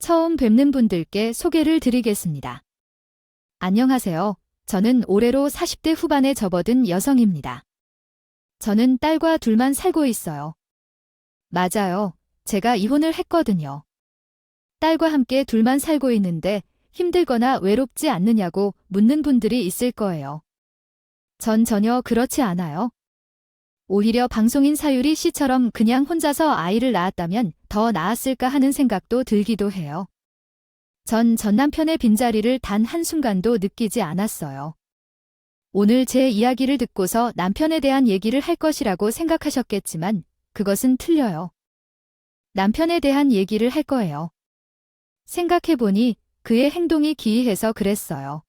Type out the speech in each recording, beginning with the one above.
처음 뵙는 분들께 소개를 드리겠습니다. 안녕하세요. 저는 올해로 40대 후반에 접어든 여성입니다. 저는 딸과 둘만 살고 있어요. 맞아요. 제가 이혼을 했거든요. 딸과 함께 둘만 살고 있는데 힘들거나 외롭지 않느냐고 묻는 분들이 있을 거예요. 전 전혀 그렇지 않아요. 오히려 방송인 사유리 씨처럼 그냥 혼자서 아이를 낳았다면 더 나았을까 하는 생각도 들기도 해요. 전 남편의 빈자리를 단 한순간도 느끼지 않았어요. 오늘 제 이야기를 듣고서 남편에 대한 얘기를 할 것이라고 생각하셨겠지만 그것은 틀려요. 남편에 대한 얘기를 할 거예요. 생각해보니 그의 행동이 기이해서 그랬어요.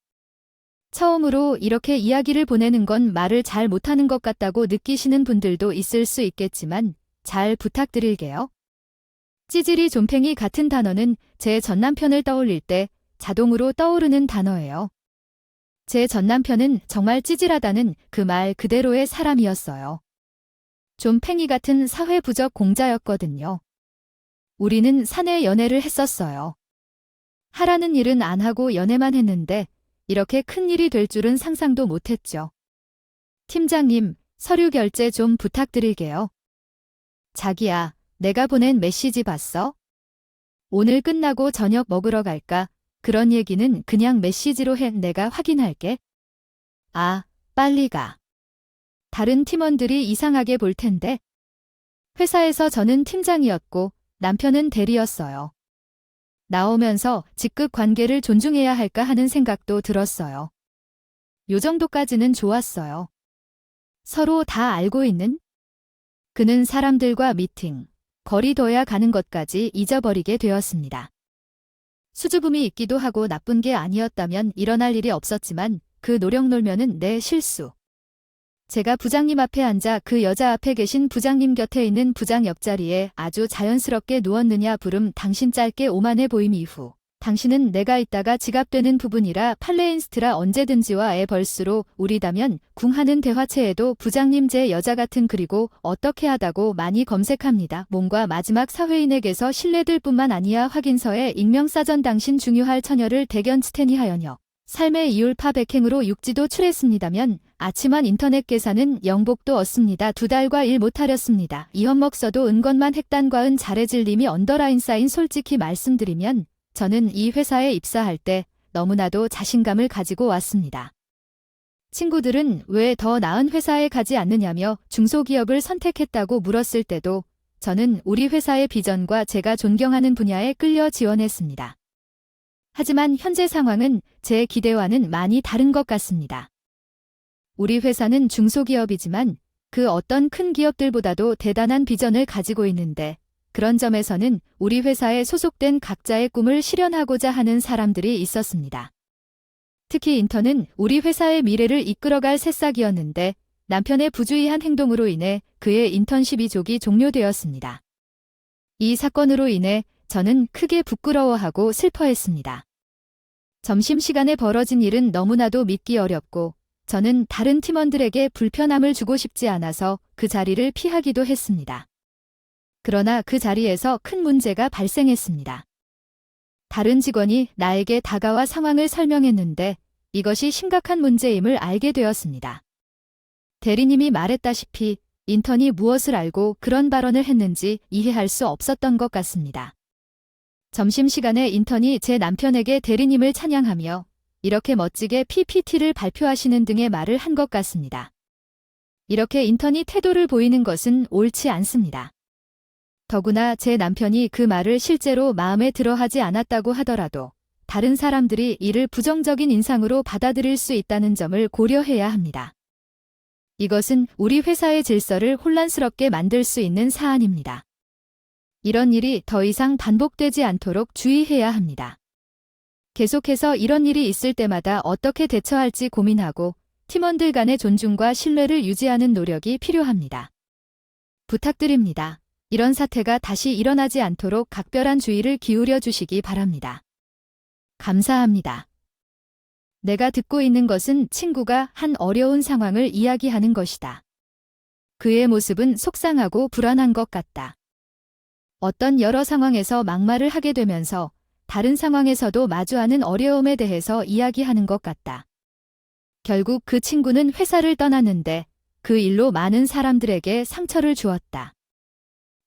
처음으로 이렇게 이야기를 보내는 건 말을 잘 못하는 것 같다고 느끼시는 분들도 있을 수 있겠지만 잘 부탁드릴게요. 찌질이 좀팽이 같은 단어는 제 전남편을 떠올릴 때 자동으로 떠오르는 단어예요. 제 전남편은 정말 찌질하다는 그 말 그대로의 사람이었어요. 좀팽이 같은 사회부적 공자였거든요. 우리는 사내 연애를 했었어요. 하라는 일은 안 하고 연애만 했는데 이렇게 큰 일이 될 줄은 상상도 못했죠. 팀장님, 서류 결제 좀 부탁드릴게요. 자기야, 내가 보낸 메시지 봤어? 오늘 끝나고 저녁 먹으러 갈까? 그런 얘기는 그냥 메시지로 해. 내가 확인할게. 아, 빨리 가. 다른 팀원들이 이상하게 볼 텐데. 회사에서 저는 팀장이었고 남편은 대리였어요. 나오면서 직급 관계를 존중해야 할까 하는 생각도 들었어요. 요 정도까지는 좋았어요. 서로 다 알고 있는? 그는 사람들과 미팅, 거리 둬야 가는 것까지 잊어버리게 되었습니다. 수줍음이 있기도 하고 나쁜 게 아니었다면 일어날 일이 없었지만 그 노력 놀면은 내 실수. 제가 부장님 앞에 앉아 그 여자 앞에 계신 부장님 곁에 있는 부장 옆자리에 아주 자연스럽게 누웠느냐 부름 당신 짧게 오만해 보임 이후 당신은 내가 있다가 지갑되는 부분이라 팔레인스트라 언제든지와 애 벌수로 우리다면 궁하는 대화체에도 부장님 제 여자 같은 그리고 어떻게 하다고 많이 검색합니다. 몸과 마지막 사회인에게서 신뢰들 뿐만 아니야 확인서에 익명사전 당신 중요할 처녀를 대견 스테니 하연여 삶의 이율파 백행으로 육지도 출했습니다면 아침한 인터넷 계산은 영복도 얻습니다. 2달과 일 못하렸습니다. 이헌먹 써도 은건만 핵단과은 잘해질 님이 언더라인 사인 솔직히 말씀드리면 저는 이 회사에 입사할 때 너무나도 자신감을 가지고 왔습니다. 친구들은 왜 더 나은 회사에 가지 않느냐며 중소기업을 선택했다고 물었을 때도 저는 우리 회사의 비전과 제가 존경하는 분야에 끌려 지원했습니다. 하지만 현재 상황은 제 기대와는 많이 다른 것 같습니다. 우리 회사는 중소기업이지만 그 어떤 큰 기업들보다도 대단한 비전을 가지고 있는데 그런 점에서는 우리 회사에 소속된 각자의 꿈을 실현하고자 하는 사람들이 있었습니다. 특히 인턴은 우리 회사의 미래를 이끌어갈 새싹이었는데 남편의 부주의한 행동으로 인해 그의 인턴십 이족이 종료되었습니다. 이 사건으로 인해 저는 크게 부끄러워하고 슬퍼했습니다. 점심시간에 벌어진 일은 너무나도 믿기 어렵고 저는 다른 팀원들에게 불편함을 주고 싶지 않아서 그 자리를 피하기도 했습니다. 그러나 그 자리에서 큰 문제가 발생했습니다. 다른 직원이 나에게 다가와 상황을 설명했는데 이것이 심각한 문제임을 알게 되었습니다. 대리님이 말했다시피 인턴이 무엇을 알고 그런 발언을 했는지 이해할 수 없었던 것 같습니다. 점심시간에 인턴이 제 남편에게 대리님을 찬양하며 이렇게 멋지게 PPT를 발표하시는 등의 말을 한 것 같습니다. 이렇게 인턴이 태도를 보이는 것은 옳지 않습니다. 더구나 제 남편이 그 말을 실제로 마음에 들어하지 않았다고 하더라도 다른 사람들이 이를 부정적인 인상으로 받아들일 수 있다는 점을 고려해야 합니다. 이것은 우리 회사의 질서를 혼란스럽게 만들 수 있는 사안입니다. 이런 일이 더 이상 반복되지 않도록 주의해야 합니다. 계속해서 이런 일이 있을 때마다 어떻게 대처할지 고민하고 팀원들 간의 존중과 신뢰를 유지하는 노력이 필요합니다. 부탁드립니다. 이런 사태가 다시 일어나지 않도록 각별한 주의를 기울여 주시기 바랍니다. 감사합니다. 내가 듣고 있는 것은 친구가 한 어려운 상황을 이야기하는 것이다. 그의 모습은 속상하고 불안한 것 같다. 어떤 여러 상황에서 막말을 하게 되면서 다른 상황에서도 마주하는 어려움에 대해서 이야기하는 것 같다. 결국 그 친구는 회사를 떠났는데 그 일로 많은 사람들에게 상처를 주었다.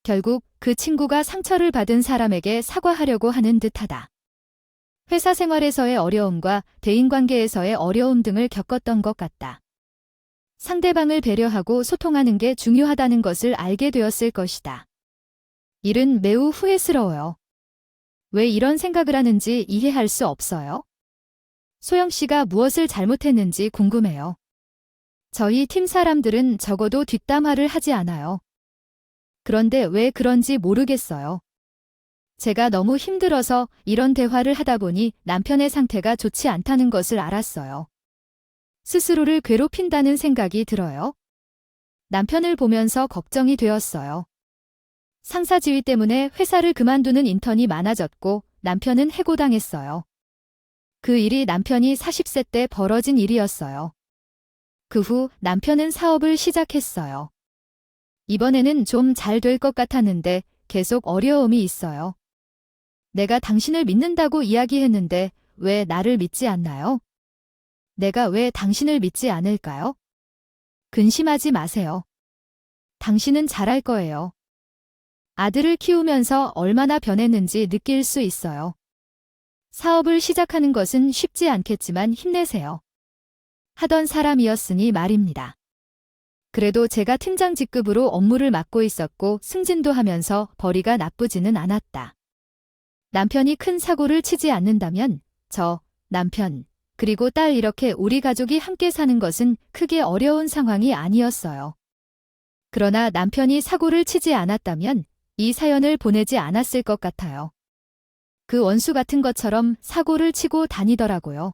결국 그 친구가 상처를 받은 사람에게 사과하려고 하는 듯하다. 회사 생활에서의 어려움과 대인관계에서의 어려움 등을 겪었던 것 같다. 상대방을 배려하고 소통하는 게 중요하다는 것을 알게 되었을 것이다. 일은 매우 후회스러워요. 왜 이런 생각을 하는지 이해할 수 없어요. 소영 씨가 무엇을 잘못했는지 궁금해요. 저희 팀 사람들은 적어도 뒷담화를 하지 않아요. 그런데 왜 그런지 모르겠어요. 제가 너무 힘들어서 이런 대화를 하다 보니 남편의 상태가 좋지 않다는 것을 알았어요. 스스로를 괴롭힌다는 생각이 들어요. 남편을 보면서 걱정이 되었어요. 상사 지위 때문에 회사를 그만두는 인턴이 많아졌고 남편은 해고당했어요. 그 일이 남편이 40세 때 벌어진 일이었어요. 그 후 남편은 사업을 시작했어요. 이번에는 좀 잘 될 것 같았는데 계속 어려움이 있어요. 내가 당신을 믿는다고 이야기했는데 왜 나를 믿지 않나요? 내가 왜 당신을 믿지 않을까요? 근심하지 마세요. 당신은 잘할 거예요. 아들을 키우면서 얼마나 변했는지 느낄 수 있어요. 사업을 시작하는 것은 쉽지 않겠지만 힘내세요. 하던 사람이었으니 말입니다. 그래도 제가 팀장 직급으로 업무를 맡고 있었고 승진도 하면서 벌이가 나쁘지는 않았다. 남편이 큰 사고를 치지 않는다면 저, 남편, 그리고 딸 이렇게 우리 가족이 함께 사는 것은 크게 어려운 상황이 아니었어요. 그러나 남편이 사고를 치지 않았다면 이 사연을 보내지 않았을 것 같아요. 그 원수 같은 것처럼 사고를 치고 다니더라고요.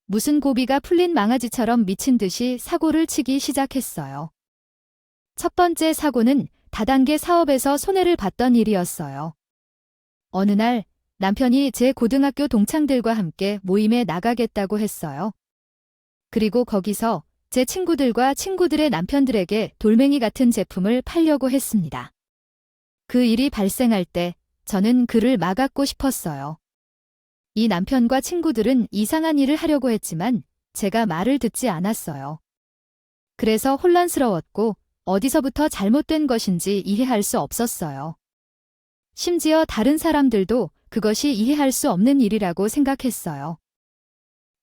무슨 고비가 풀린 망아지처럼 미친 듯이 사고를 치기 시작했어요. 첫 번째 사고는 다단계 사업에서 손해를 봤던 일이었어요. 어느 날 남편이 제 고등학교 동창들과 함께 모임에 나가겠다고 했어요. 그리고 거기서 제 친구들과 친구들의 남편들에게 돌멩이 같은 제품을 팔려고 했습니다. 그 일이 발생할 때 저는 그를 막았고 싶었어요. 이 남편과 친구들은 이상한 일을 하려고 했지만 제가 말을 듣지 않았어요. 그래서 혼란스러웠고 어디서부터 잘못된 것인지 이해할 수 없었어요. 심지어 다른 사람들도 그것이 이해할 수 없는 일이라고 생각했어요.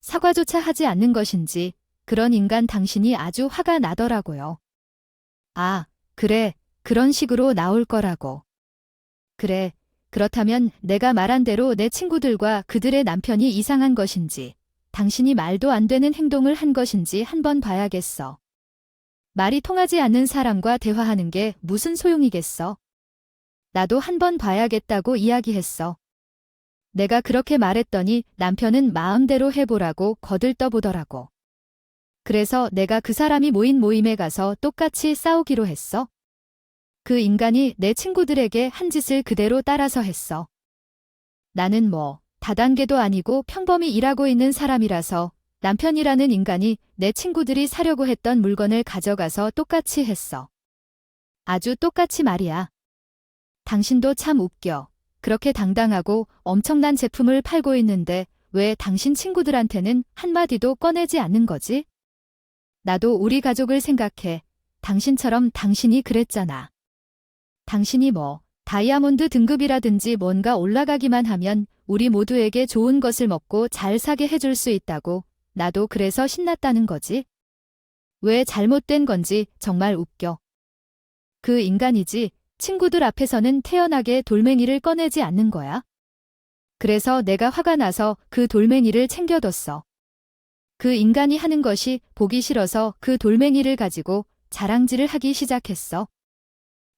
사과조차 하지 않는 것인지 그런 인간 당신이 아주 화가 나더라고요. 아, 그래, 그런 식으로 나올 거라고. 그래, 그렇다면 내가 말한 대로 내 친구들과 그들의 남편이 이상한 것인지, 당신이 말도 안 되는 행동을 한 것인지 한번 봐야겠어. 말이 통하지 않는 사람과 대화하는 게 무슨 소용이겠어? 나도 한번 봐야겠다고 이야기했어. 내가 그렇게 말했더니 남편은 마음대로 해보라고 거들떠보더라고. 그래서 내가 그 사람이 모인 모임에 가서 똑같이 싸우기로 했어. 그 인간이 내 친구들에게 한 짓을 그대로 따라서 했어. 나는 다단계도 아니고 평범히 일하고 있는 사람이라서 남편이라는 인간이 내 친구들이 사려고 했던 물건을 가져가서 똑같이 했어. 아주 똑같이 말이야. 당신도 참 웃겨. 그렇게 당당하고 엄청난 제품을 팔고 있는데 왜 당신 친구들한테는 한마디도 꺼내지 않는 거지? 나도 우리 가족을 생각해. 당신처럼 당신이 그랬잖아. 당신이 다이아몬드 등급이라든지 뭔가 올라가기만 하면 우리 모두에게 좋은 것을 먹고 잘 사게 해줄 수 있다고. 나도 그래서 신났다는 거지. 왜 잘못된 건지 정말 웃겨. 그 인간이지 친구들 앞에서는 태연하게 돌멩이를 꺼내지 않는 거야. 그래서 내가 화가 나서 그 돌멩이를 챙겨뒀어. 그 인간이 하는 것이 보기 싫어서 그 돌멩이를 가지고 자랑질을 하기 시작했어.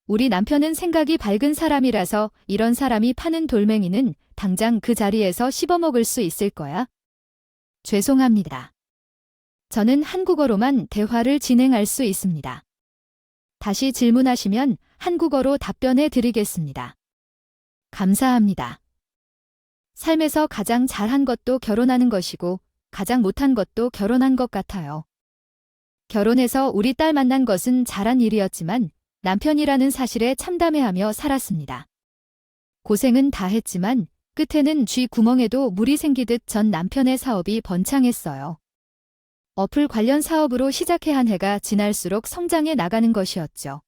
우리 남편은 생각이 밝은 사람이라서 이런 사람이 파는 돌멩이는 당장 그 자리에서 씹어먹을 수 있을 거야. 죄송합니다. 저는 한국어로만 대화를 진행할 수 있습니다. 다시 질문하시면 한국어로 답변해 드리겠습니다. 감사합니다. 삶에서 가장 잘한 것도 결혼하는 것이고 가장 못한 것도 결혼한 것 같아요. 결혼해서 우리 딸 만난 것은 잘한 일이었지만 남편이라는 사실에 참담해하며 살았습니다. 고생은 다 했지만 끝에는 쥐 구멍에도 물이 생기듯 전 남편의 사업이 번창했어요. 어플 관련 사업으로 시작해 한 해가 지날수록 성장해 나가는 것이었죠.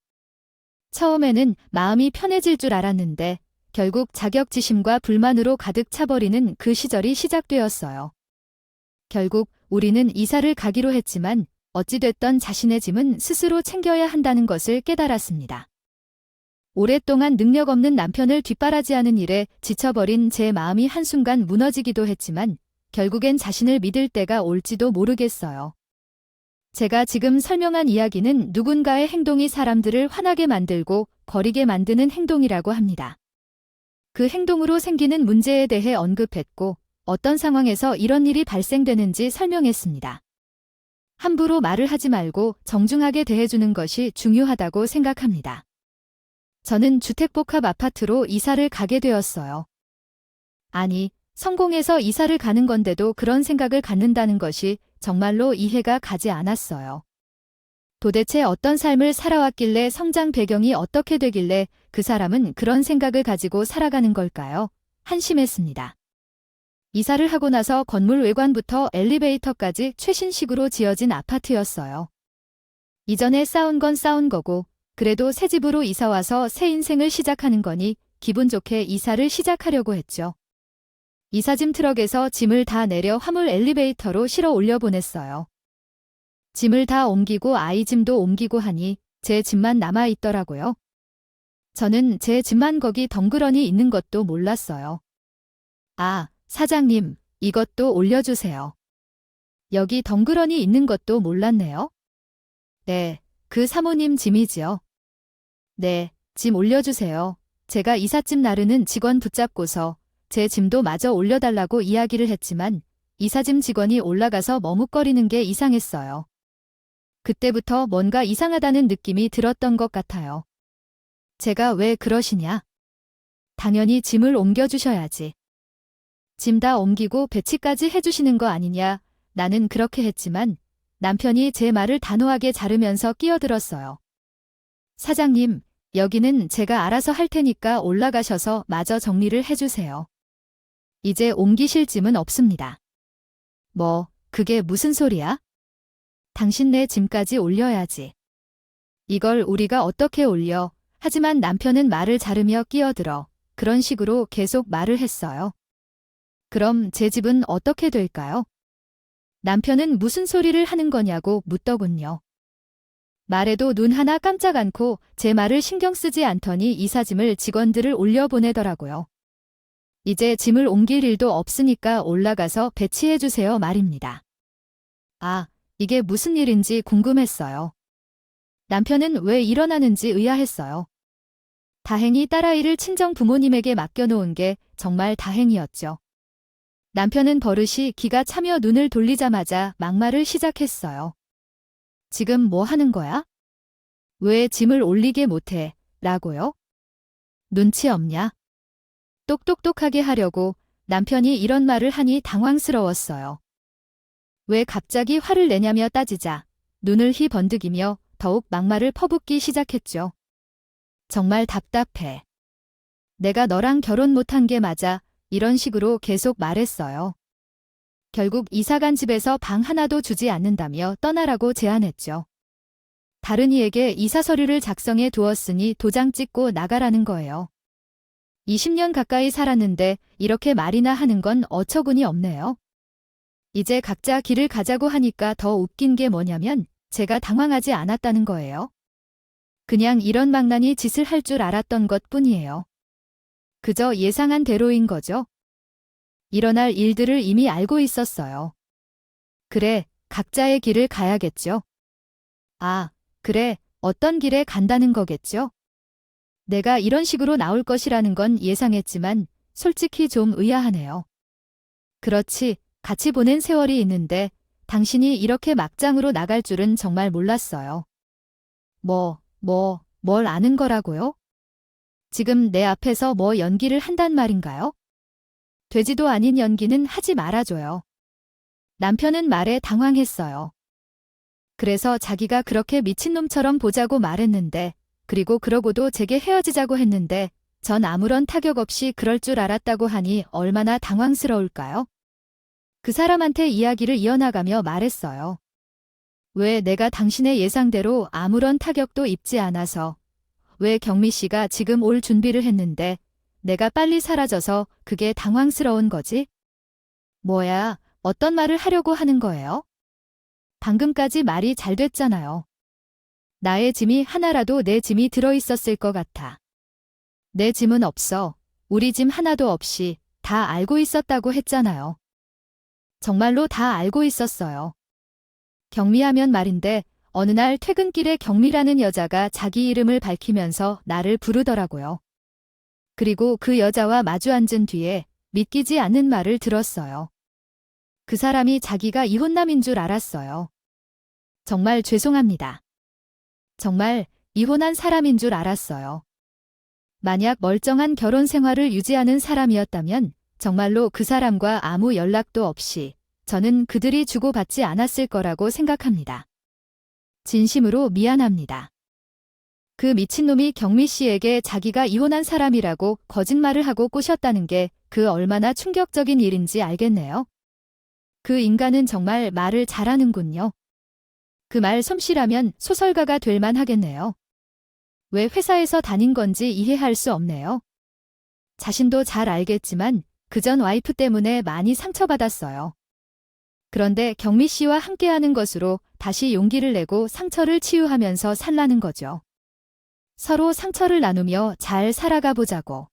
처음에는 마음이 편해질 줄 알았는데 결국 자격지심과 불만으로 가득 차버리는 그 시절이 시작되었어요. 결국 우리는 이사를 가기로 했지만 어찌됐던 자신의 짐은 스스로 챙겨야 한다는 것을 깨달았습니다. 오랫동안 능력 없는 남편을 뒷바라지하는 일에 지쳐버린 제 마음이 한순간 무너지기도 했지만 결국엔 자신을 믿을 때가 올지도 모르겠어요. 제가 지금 설명한 이야기는 누군가의 행동이 사람들을 화나게 만들고 거리게 만드는 행동이라고 합니다. 그 행동으로 생기는 문제에 대해 언급했고 어떤 상황에서 이런 일이 발생되는지 설명했습니다. 함부로 말을 하지 말고 정중하게 대해주는 것이 중요하다고 생각합니다. 저는 주택복합 아파트로 이사를 가게 되었어요. 아니, 성공해서 이사를 가는 건데도 그런 생각을 갖는다는 것이 정말로 이해가 가지 않았어요. 도대체 어떤 삶을 살아왔길래 성장 배경이 어떻게 되길래 그 사람은 그런 생각을 가지고 살아가는 걸까요? 한심했습니다. 이사를 하고 나서 건물 외관부터 엘리베이터까지 최신식으로 지어진 아파트였어요. 이전에 쌓은 건 쌓은 거고 그래도 새 집으로 이사와서 새 인생을 시작하는 거니 기분 좋게 이사를 시작하려고 했죠. 이사짐 트럭에서 짐을 다 내려 화물 엘리베이터로 실어 올려보냈어요. 짐을 다 옮기고 아이 짐도 옮기고 하니 제 짐만 남아있더라고요. 저는 제 짐만 거기 덩그러니 있는 것도 몰랐어요. 아, 사장님, 이것도 올려주세요. 여기 덩그러니 있는 것도 몰랐네요. 네, 그 사모님 짐이지요. 네, 짐 올려주세요. 제가 이삿짐 나르는 직원 붙잡고서 제 짐도 마저 올려달라고 이야기를 했지만 이사짐 직원이 올라가서 머뭇거리는 게 이상했어요. 그때부터 뭔가 이상하다는 느낌이 들었던 것 같아요. 제가 왜 그러시냐? 당연히 짐을 옮겨주셔야지. 짐 다 옮기고 배치까지 해주시는 거 아니냐? 나는 그렇게 했지만 남편이 제 말을 단호하게 자르면서 끼어들었어요. 사장님, 여기는 제가 알아서 할 테니까 올라가셔서 마저 정리를 해주세요. 이제 옮기실 짐은 없습니다. 뭐, 그게 무슨 소리야? 당신 내 짐까지 올려야지. 이걸 우리가 어떻게 올려? 하지만 남편은 말을 자르며 끼어들어 그런 식으로 계속 말을 했어요. 그럼 제 집은 어떻게 될까요? 남편은 무슨 소리를 하는 거냐고 묻더군요. 말에도 눈 하나 깜짝 않고 제 말을 신경 쓰지 않더니 이사짐을 직원들을 올려보내더라고요. 이제 짐을 옮길 일도 없으니까 올라가서 배치해주세요 말입니다. 아, 이게 무슨 일인지 궁금했어요. 남편은 왜 일어나는지 의아했어요. 다행히 딸아이를 친정 부모님에게 맡겨놓은 게 정말 다행이었죠. 남편은 버릇이 기가 차며 눈을 돌리자마자 막말을 시작했어요. 지금 뭐 하는 거야? 왜 짐을 올리게 못해? 라고요? 눈치 없냐? 똑똑똑하게 하려고 남편이 이런 말을 하니 당황스러웠어요. 왜 갑자기 화를 내냐며 따지자 눈을 희번득이며 더욱 막말을 퍼붓기 시작했죠. 정말 답답해. 내가 너랑 결혼 못한 게 맞아. 이런 식으로 계속 말했어요. 결국 이사간 집에서 방 하나도 주지 않는다며 떠나라고 제안했죠. 다른 이에게 이사 서류를 작성해 두었으니 도장 찍고 나가라는 거예요. 20년 가까이 살았는데 이렇게 말이나 하는 건 어처구니 없네요. 이제 각자 길을 가자고 하니까 더 웃긴 게 뭐냐면 제가 당황하지 않았다는 거예요. 그냥 이런 망나니 짓을 할 줄 알았던 것 뿐이에요. 그저 예상한 대로인 거죠. 일어날 일들을 이미 알고 있었어요. 그래, 각자의 길을 가야겠죠. 아, 그래, 어떤 길에 간다는 거겠죠? 내가 이런 식으로 나올 것이라는 건 예상했지만 솔직히 좀 의아하네요. 그렇지, 같이 보낸 세월이 있는데 당신이 이렇게 막장으로 나갈 줄은 정말 몰랐어요. 뭘 아는 거라고요? 지금 내 앞에서 뭐 연기를 한단 말인가요? 되지도 아닌 연기는 하지 말아줘요. 남편은 말에 당황했어요. 그래서 자기가 그렇게 미친놈처럼 보자고 말했는데, 그리고 그러고도 제게 헤어지자고 했는데, 전 아무런 타격 없이 그럴 줄 알았다고 하니 얼마나 당황스러울까요? 그 사람한테 이야기를 이어나가며 말했어요. 왜 내가 당신의 예상대로 아무런 타격도 입지 않아서, 왜 경미 씨가 지금 올 준비를 했는데 내가 빨리 사라져서 그게 당황스러운 거지? 뭐야, 어떤 말을 하려고 하는 거예요? 방금까지 말이 잘 됐잖아요. 나의 짐이 하나라도 내 짐이 들어있었을 것 같아. 내 짐은 없어. 우리 짐 하나도 없이 다 알고 있었다고 했잖아요. 정말로 다 알고 있었어요. 경미하면 말인데 어느 날 퇴근길에 경미라는 여자가 자기 이름을 밝히면서 나를 부르더라고요. 그리고 그 여자와 마주 앉은 뒤에 믿기지 않는 말을 들었어요. 그 사람이 자기가 이혼남인 줄 알았어요. 정말 죄송합니다. 정말 이혼한 사람인 줄 알았어요. 만약 멀쩡한 결혼 생활을 유지하는 사람이었다면 정말로 그 사람과 아무 연락도 없이 저는 그들이 주고받지 않았을 거라고 생각합니다. 진심으로 미안합니다. 그 미친놈이 경미 씨에게 자기가 이혼한 사람이라고 거짓말을 하고 꼬셨다는 게 그 얼마나 충격적인 일인지 알겠네요. 그 인간은 정말 말을 잘하는군요. 그 말 솜씨라면 소설가가 될 만하겠네요. 왜 회사에서 다닌 건지 이해할 수 없네요. 자신도 잘 알겠지만 그전 와이프 때문에 많이 상처받았어요. 그런데 경미 씨와 함께하는 것으로 다시 용기를 내고 상처를 치유하면서 살라는 거죠. 서로 상처를 나누며 잘 살아가 보자고.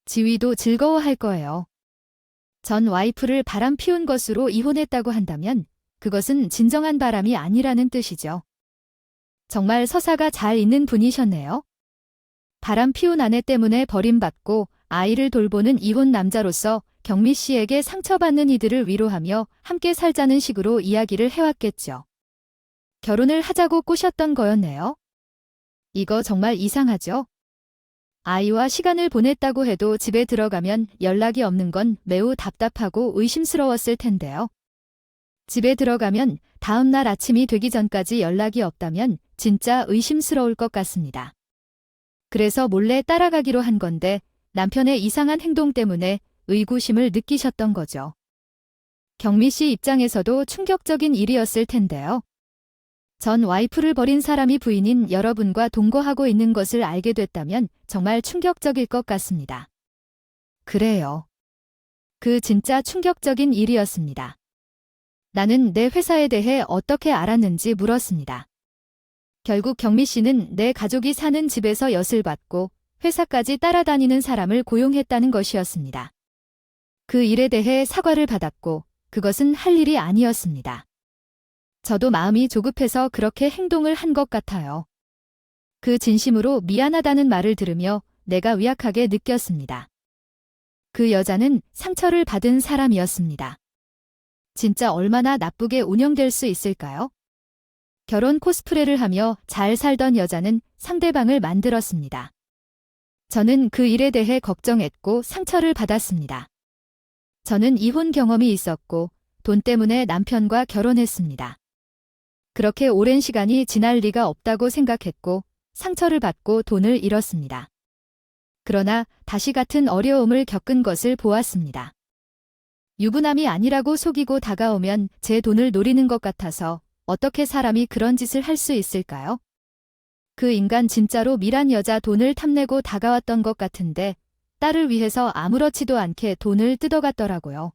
지휘도 즐거워할 거예요. 전 와이프를 바람 피운 것으로 이혼했다고 한다면 그것은 진정한 바람이 아니라는 뜻이죠. 정말 서사가 잘 있는 분이셨네요. 바람 피운 아내 때문에 버림받고 아이를 돌보는 이혼 남자로서 경미 씨에게 상처받는 이들을 위로하며 함께 살자는 식으로 이야기를 해왔겠죠. 결혼을 하자고 꼬셨던 거였네요. 이거 정말 이상하죠? 아이와 시간을 보냈다고 해도 집에 들어가면 연락이 없는 건 매우 답답하고 의심스러웠을 텐데요. 집에 들어가면 다음 날 아침이 되기 전까지 연락이 없다면 진짜 의심스러울 것 같습니다. 그래서 몰래 따라가기로 한 건데 남편의 이상한 행동 때문에 의구심을 느끼셨던 거죠. 경미 씨 입장에서도 충격적인 일이었을 텐데요. 전 와이프를 버린 사람이 부인인 여러분과 동거하고 있는 것을 알게 됐다면 정말 충격적일 것 같습니다. 그래요. 그 진짜 충격적인 일이었습니다. 나는 내 회사에 대해 어떻게 알았는지 물었습니다. 결국 경미 씨는 내 가족이 사는 집에서 엿을 받고 회사까지 따라다니는 사람을 고용했다는 것이었습니다. 그 일에 대해 사과를 받았고 그것은 할 일이 아니었습니다. 저도 마음이 조급해서 그렇게 행동을 한 것 같아요. 그 진심으로 미안하다는 말을 들으며 내가 의아하게 느꼈습니다. 그 여자는 상처를 받은 사람이었습니다. 진짜 얼마나 나쁘게 운영될 수 있을까요? 결혼 코스프레를 하며 잘 살던 여자는 상대방을 만들었습니다. 저는 그 일에 대해 걱정했고 상처를 받았습니다. 저는 이혼 경험이 있었고 돈 때문에 남편과 결혼했습니다. 그렇게 오랜 시간이 지날 리가 없다고 생각했고 상처를 받고 돈을 잃었습니다. 그러나 다시 같은 어려움을 겪은 것을 보았습니다. 유부남이 아니라고 속이고 다가오면 제 돈을 노리는 것 같아서 어떻게 사람이 그런 짓을 할 수 있을까요? 그 인간 진짜로 미란 여자 돈을 탐내고 다가왔던 것 같은데 딸을 위해서 아무렇지도 않게 돈을 뜯어갔더라고요.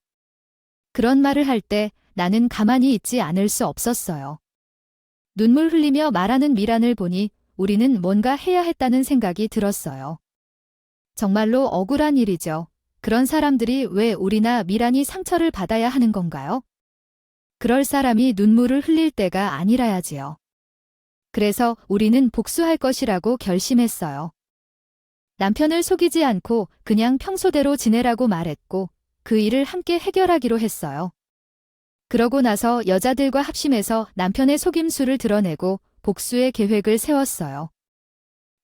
그런 말을 할 때 나는 가만히 있지 않을 수 없었어요. 눈물 흘리며 말하는 미란을 보니 우리는 뭔가 해야 했다는 생각이 들었어요. 정말로 억울한 일이죠. 그런 사람들이 왜 우리나 미란이 상처를 받아야 하는 건가요? 그럴 사람이 눈물을 흘릴 때가 아니라야지요. 그래서 우리는 복수할 것이라고 결심했어요. 남편을 속이지 않고 그냥 평소대로 지내라고 말했고 그 일을 함께 해결하기로 했어요. 그러고 나서 여자들과 합심해서 남편의 속임수를 드러내고 복수의 계획을 세웠어요.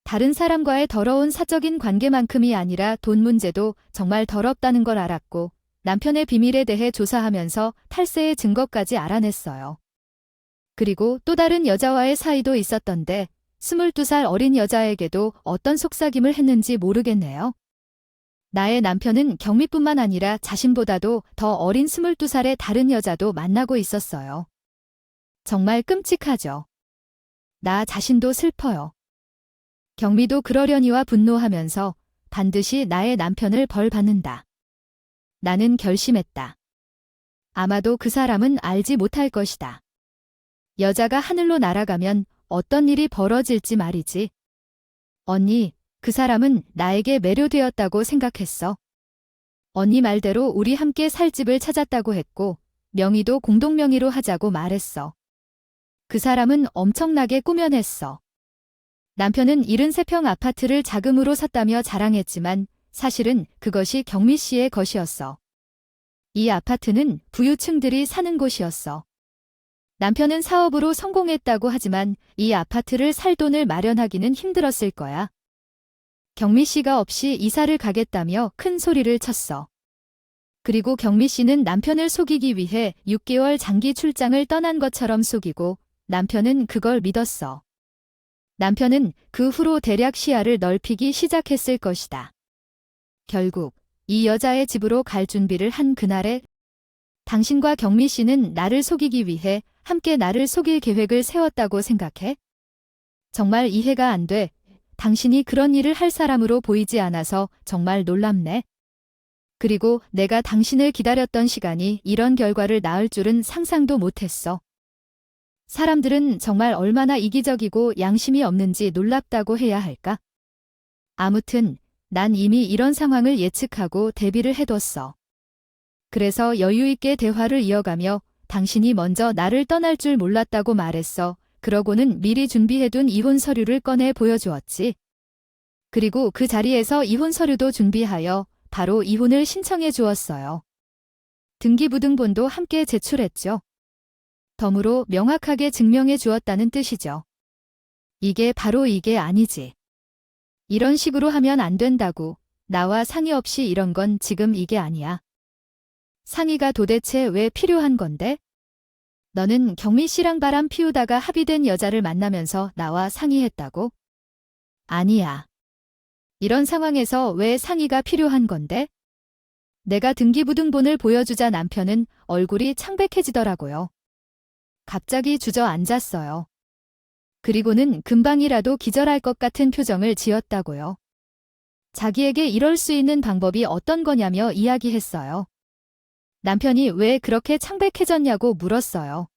다른 사람과의 더러운 사적인 관계만큼이 아니라 돈 문제도 정말 더럽다는 걸 알았고 남편의 비밀에 대해 조사하면서 탈세의 증거까지 알아냈어요. 그리고 또 다른 여자와의 사이도 있었던데 22살 어린 여자에게도 어떤 속삭임을 했는지 모르겠네요. 나의 남편은 경미뿐만 아니라 자신보다도 더 어린 22살의 다른 여자도 만나고 있었어요. 정말 끔찍하죠. 나 자신도 슬퍼요. 경미도 그러려니와 분노하면서 반드시 나의 남편을 벌받는다. 나는 결심했다. 아마도 그 사람은 알지 못할 것이다. 여자가 하늘로 날아가면 어떤 일이 벌어질지 말이지. 언니, 그 사람은 나에게 매료되었다고 생각했어. 언니 말대로 우리 함께 살 집을 찾았다고 했고, 명의도 공동명의로 하자고 말했어. 그 사람은 엄청나게 꾸며냈어. 남편은 73평 아파트를 자금으로 샀다며 자랑했지만 사실은 그것이 경미 씨의 것이었어. 이 아파트는 부유층들이 사는 곳이었어. 남편은 사업으로 성공했다고 하지만 이 아파트를 살 돈을 마련하기는 힘들었을 거야. 경미 씨가 없이 이사를 가겠다며 큰 소리를 쳤어. 그리고 경미 씨는 남편을 속이기 위해 6개월 장기 출장을 떠난 것처럼 속이고 남편은 그걸 믿었어. 남편은 그 후로 대략 시야를 넓히기 시작했을 것이다. 결국 이 여자의 집으로 갈 준비를 한 그날에 당신과 경미 씨는 나를 속이기 위해 함께 나를 속일 계획을 세웠다고 생각해? 정말 이해가 안 돼. 당신이 그런 일을 할 사람으로 보이지 않아서 정말 놀랍네. 그리고 내가 당신을 기다렸던 시간이 이런 결과를 낳을 줄은 상상도 못했어. 사람들은 정말 얼마나 이기적이고 양심이 없는지 놀랍다고 해야 할까? 아무튼 난 이미 이런 상황을 예측하고 대비를 해뒀어. 그래서 여유있게 대화를 이어가며 당신이 먼저 나를 떠날 줄 몰랐다고 말했어. 그러고는 미리 준비해둔 이혼 서류를 꺼내 보여주었지. 그리고 그 자리에서 이혼 서류도 준비하여 바로 이혼을 신청해 주었어요. 등기부등본도 함께 제출했죠. 덤으로 명확하게 증명해 주었다는 뜻이죠. 이게 바로 이게 아니지. 이런 식으로 하면 안 된다고. 나와 상의 없이 이런 건 지금 이게 아니야. 상의가 도대체 왜 필요한 건데? 너는 경미 씨랑 바람 피우다가 합의된 여자를 만나면서 나와 상의했다고? 아니야. 이런 상황에서 왜 상의가 필요한 건데? 내가 등기부등본을 보여주자 남편은 얼굴이 창백해지더라고요. 갑자기 주저앉았어요. 그리고는 금방이라도 기절할 것 같은 표정을 지었다고요. 자기에게 이럴 수 있는 방법이 어떤 거냐며 이야기했어요. 남편이 왜 그렇게 창백해졌냐고 물었어요.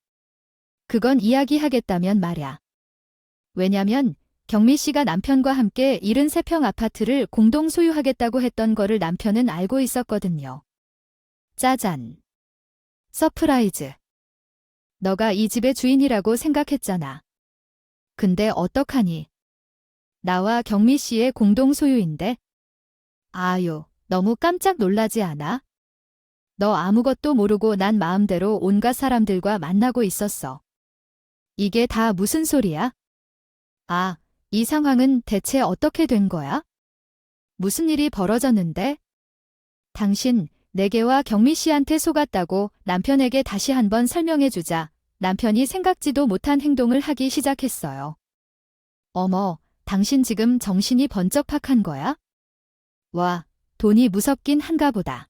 그건 이야기하겠다면 말야. 왜냐면 경미 씨가 남편과 함께 73평 아파트를 공동 소유하겠다고 했던 거를 남편은 알고 있었거든요. 짜잔. 서프라이즈. 너가 이 집의 주인이라고 생각했잖아. 근데 어떡하니? 나와 경미 씨의 공동 소유인데? 아유, 너무 깜짝 놀라지 않아? 너 아무것도 모르고 난 마음대로 온갖 사람들과 만나고 있었어. 이게 다 무슨 소리야? 아, 이 상황은 대체 어떻게 된 거야? 무슨 일이 벌어졌는데? 당신, 내게와 경미 씨한테 속았다고 남편에게 다시 한번 설명해주자 남편이 생각지도 못한 행동을 하기 시작했어요. 어머, 당신 지금 정신이 번쩍 박한 거야? 와, 돈이 무섭긴 한가 보다.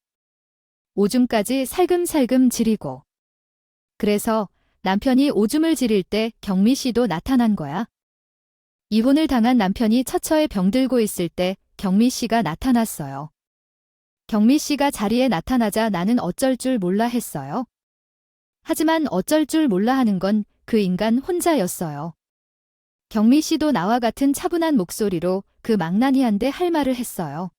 오줌까지 살금살금 지리고. 그래서 남편이 오줌을 지릴 때 경미 씨도 나타난 거야. 이혼을 당한 남편이 처처에 병들고 있을 때 경미 씨가 나타났어요. 경미 씨가 자리에 나타나자 나는 어쩔 줄 몰라 했어요. 하지만 어쩔 줄 몰라 하는 건 그 인간 혼자였어요. 경미 씨도 나와 같은 차분한 목소리로 그 망나니한데 할 말을 했어요.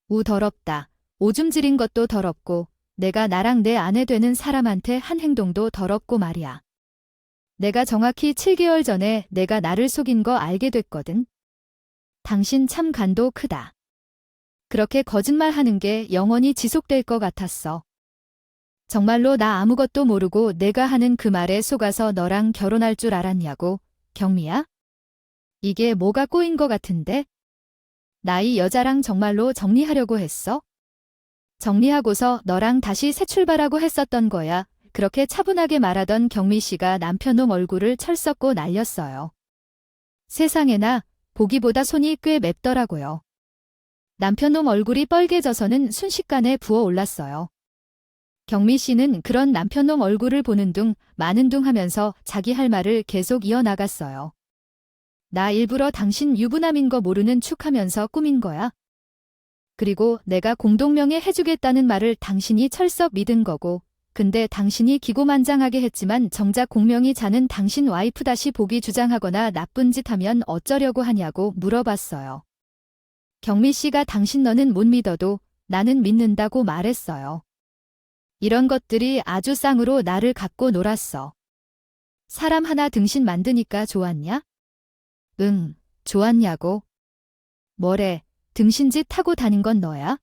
우 더럽다. 오줌 지린 것도 더럽고 내가 나랑 내 아내 되는 사람한테 한 행동도 더럽고 말이야. 내가 정확히 7개월 전에 내가 나를 속인 거 알게 됐거든. 당신 참 간도 크다. 그렇게 거짓말하는 게 영원히 지속될 것 같았어. 정말로 나 아무것도 모르고 내가 하는 그 말에 속아서 너랑 결혼할 줄 알았냐고, 경미야? 이게 뭐가 꼬인 것 같은데? 나 이 여자랑 정말로 정리하려고 했어? 정리하고서 너랑 다시 새 출발하고 했었던 거야. 그렇게 차분하게 말하던 경미 씨가 남편 놈 얼굴을 철썩고 날렸어요. 세상에나 보기보다 손이 꽤 맵더라고요. 남편놈 얼굴이 빨개져서는 순식간에 부어올랐어요. 경미 씨는 그런 남편놈 얼굴을 보는 둥 마는 둥 하면서 자기 할 말을 계속 이어나갔어요. 나 일부러 당신 유부남인 거 모르는 척하면서 꾸민 거야. 그리고 내가 공동명예 해주겠다는 말을 당신이 철썩 믿은 거고, 근데 당신이 기고만장하게 했지만 정작 공명이 자는 당신 와이프 다시 보기 주장하거나 나쁜 짓 하면 어쩌려고 하냐고 물어봤어요. 경미 씨가 당신 너는 못 믿어도 나는 믿는다고 말했어요. 이런 것들이 아주 쌍으로 나를 갖고 놀았어. 사람 하나 등신 만드니까 좋았냐? 응, 좋았냐고. 뭐래, 등신짓 하고 다닌 건 너야?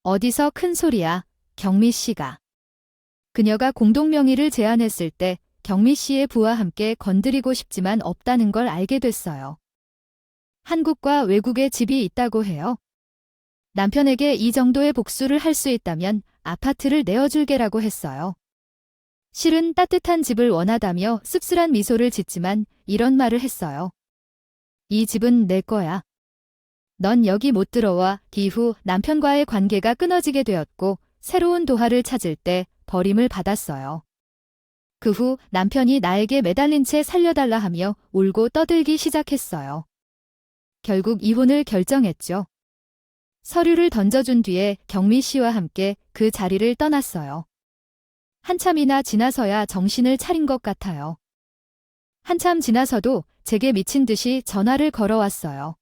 어디서 큰 소리야, 경미 씨가. 그녀가 공동명의를 제안했을 때 경미 씨의 부와 함께 건드리고 싶지만 없다는 걸 알게 됐어요. 한국과 외국에 집이 있다고 해요. 남편에게 이 정도의 복수를 할 수 있다면 아파트를 내어줄게라고 했어요. 실은 따뜻한 집을 원하다며 씁쓸한 미소를 짓지만 이런 말을 했어요. 이 집은 내 거야. 넌 여기 못 들어와. 이후 남편과의 관계가 끊어지게 되었고 새로운 도화를 찾을 때 버림을 받았어요. 그 후 남편이 나에게 매달린 채 살려달라 하며 울고 떠들기 시작했어요. 결국 이혼을 결정했죠. 서류를 던져준 뒤에 경미 씨와 함께 그 자리를 떠났어요. 한참이나 지나서야 정신을 차린 것 같아요. 한참 지나서도 제게 미친 듯이 전화를 걸어왔어요.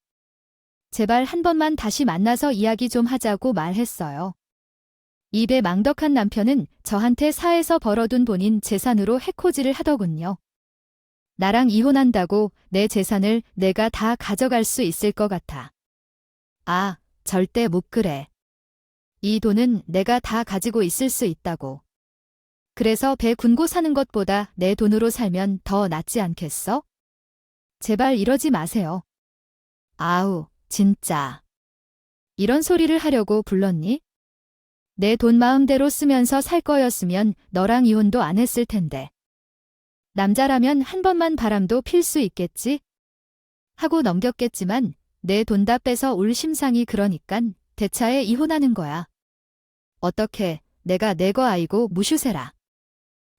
제발 한 번만 다시 만나서 이야기 좀 하자고 말했어요. 입에 망덕한 남편은 저한테 사에서 벌어둔 본인 재산으로 해코지를 하더군요. 나랑 이혼한다고 내 재산을 내가 다 가져갈 수 있을 것 같아. 아, 절대 못 그래. 이 돈은 내가 다 가지고 있을 수 있다고. 그래서 배 굶고 사는 것보다 내 돈으로 살면 더 낫지 않겠어? 제발 이러지 마세요. 아우, 진짜. 이런 소리를 하려고 불렀니? 내 돈 마음대로 쓰면서 살 거였으면 너랑 이혼도 안 했을 텐데. 남자라면 한 번만 바람도 필 수 있겠지? 하고 넘겼겠지만 내 돈 다 빼서 올 심상이 그러니깐 대차에 이혼하는 거야. 어떻게 내가 내 거 아이고 무슈세라.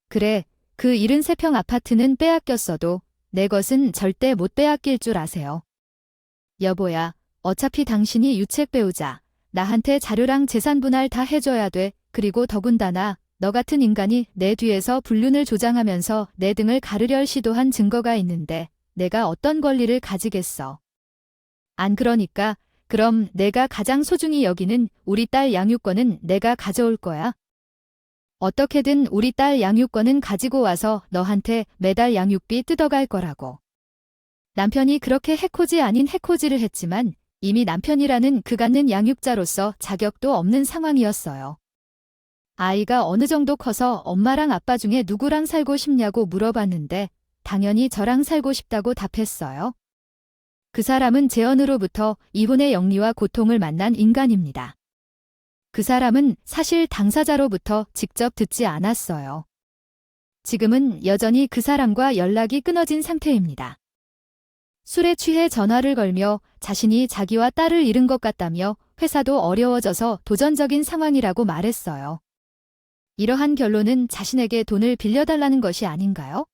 그래, 그 73평 아파트는 빼앗겼어도 내 것은 절대 못 빼앗길 줄 아세요. 여보야, 어차피 당신이 유책 배우자. 나한테 자료랑 재산 분할 다 해줘야 돼. 그리고 더군다나 너 같은 인간이 내 뒤에서 불륜을 조장하면서 내 등을 가르려 시도한 증거가 있는데 내가 어떤 권리를 가지겠어. 안 그러니까 그럼 내가 가장 소중히 여기는 우리 딸 양육권은 내가 가져올 거야. 어떻게든 우리 딸 양육권은 가지고 와서 너한테 매달 양육비 뜯어갈 거라고. 남편이 그렇게 해코지 아닌 해코지를 했지만 이미 남편이라는 그 갖는 양육자로서 자격도 없는 상황이었어요. 아이가 어느 정도 커서 엄마랑 아빠 중에 누구랑 살고 싶냐고 물어봤는데 당연히 저랑 살고 싶다고 답했어요. 그 사람은 재혼으로부터 이혼의 영리와 고통을 만난 인간입니다. 그 사람은 사실 당사자로부터 직접 듣지 않았어요. 지금은 여전히 그 사람과 연락이 끊어진 상태입니다. 술에 취해 전화를 걸며 자신이 자기와 딸을 잃은 것 같다며 회사도 어려워져서 도전적인 상황이라고 말했어요. 이러한 결론은 자신에게 돈을 빌려달라는 것이 아닌가요?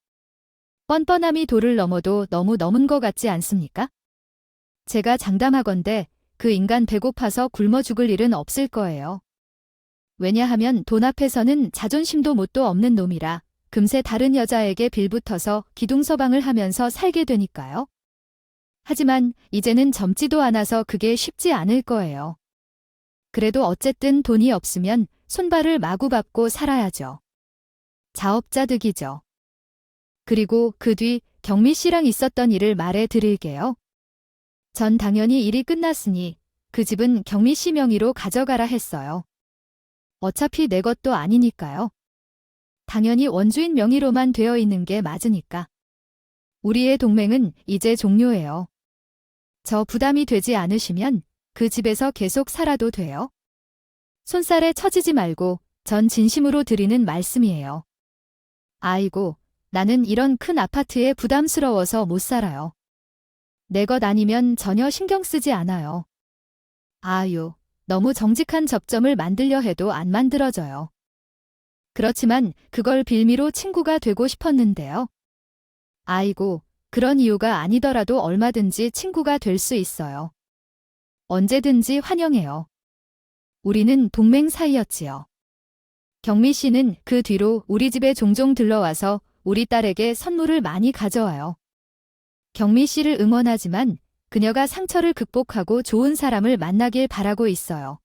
뻔뻔함이 도를 넘어도 너무 넘은 것 같지 않습니까? 제가 장담하건대 그 인간 배고파서 굶어 죽을 일은 없을 거예요. 왜냐하면 돈 앞에서는 자존심도 뭣도 없는 놈이라 금세 다른 여자에게 빌붙어서 기둥서방을 하면서 살게 되니까요. 하지만 이제는 젊지도 않아서 그게 쉽지 않을 거예요. 그래도 어쨌든 돈이 없으면 손발을 마구 밟고 살아야죠. 자업자득이죠. 그리고 그 뒤 경미 씨랑 있었던 일을 말해 드릴게요. 전 당연히 일이 끝났으니 그 집은 경미 씨 명의로 가져가라 했어요. 어차피 내 것도 아니니까요. 당연히 원주인 명의로만 되어 있는 게 맞으니까. 우리의 동맹은 이제 종료예요. 저 부담이 되지 않으시면 그 집에서 계속 살아도 돼요. 손살에 처지지 말고 전 진심으로 드리는 말씀이에요. 아이고, 나는 이런 큰 아파트에 부담스러워서 못 살아요. 내 것 아니면 전혀 신경 쓰지 않아요. 아유, 너무 정직한 접점을 만들려 해도 안 만들어져요. 그렇지만 그걸 빌미로 친구가 되고 싶었는데요. 아이고, 그런 이유가 아니더라도 얼마든지 친구가 될 수 있어요. 언제든지 환영해요. 우리는 동맹 사이였지요. 경미 씨는 그 뒤로 우리 집에 종종 들러와서 우리 딸에게 선물을 많이 가져와요. 경미 씨를 응원하지만 그녀가 상처를 극복하고 좋은 사람을 만나길 바라고 있어요.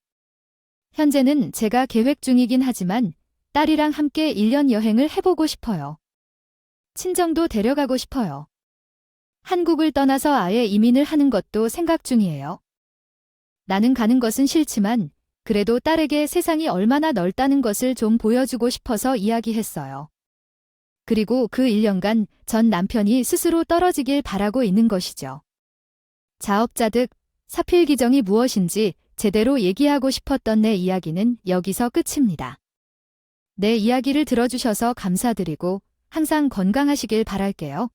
현재는 제가 계획 중이긴 하지만 딸이랑 함께 1년 여행을 해보고 싶어요. 친정도 데려가고 싶어요. 한국을 떠나서 아예 이민을 하는 것도 생각 중이에요. 나는 가는 것은 싫지만 그래도 딸에게 세상이 얼마나 넓다는 것을 좀 보여주고 싶어서 이야기했어요. 그리고 그 1년간 전 남편이 스스로 떨어지길 바라고 있는 것이죠. 자업자득, 사필기정이 무엇인지 제대로 얘기하고 싶었던 내 이야기는 여기서 끝입니다. 내 이야기를 들어주셔서 감사드리고 항상 건강하시길 바랄게요.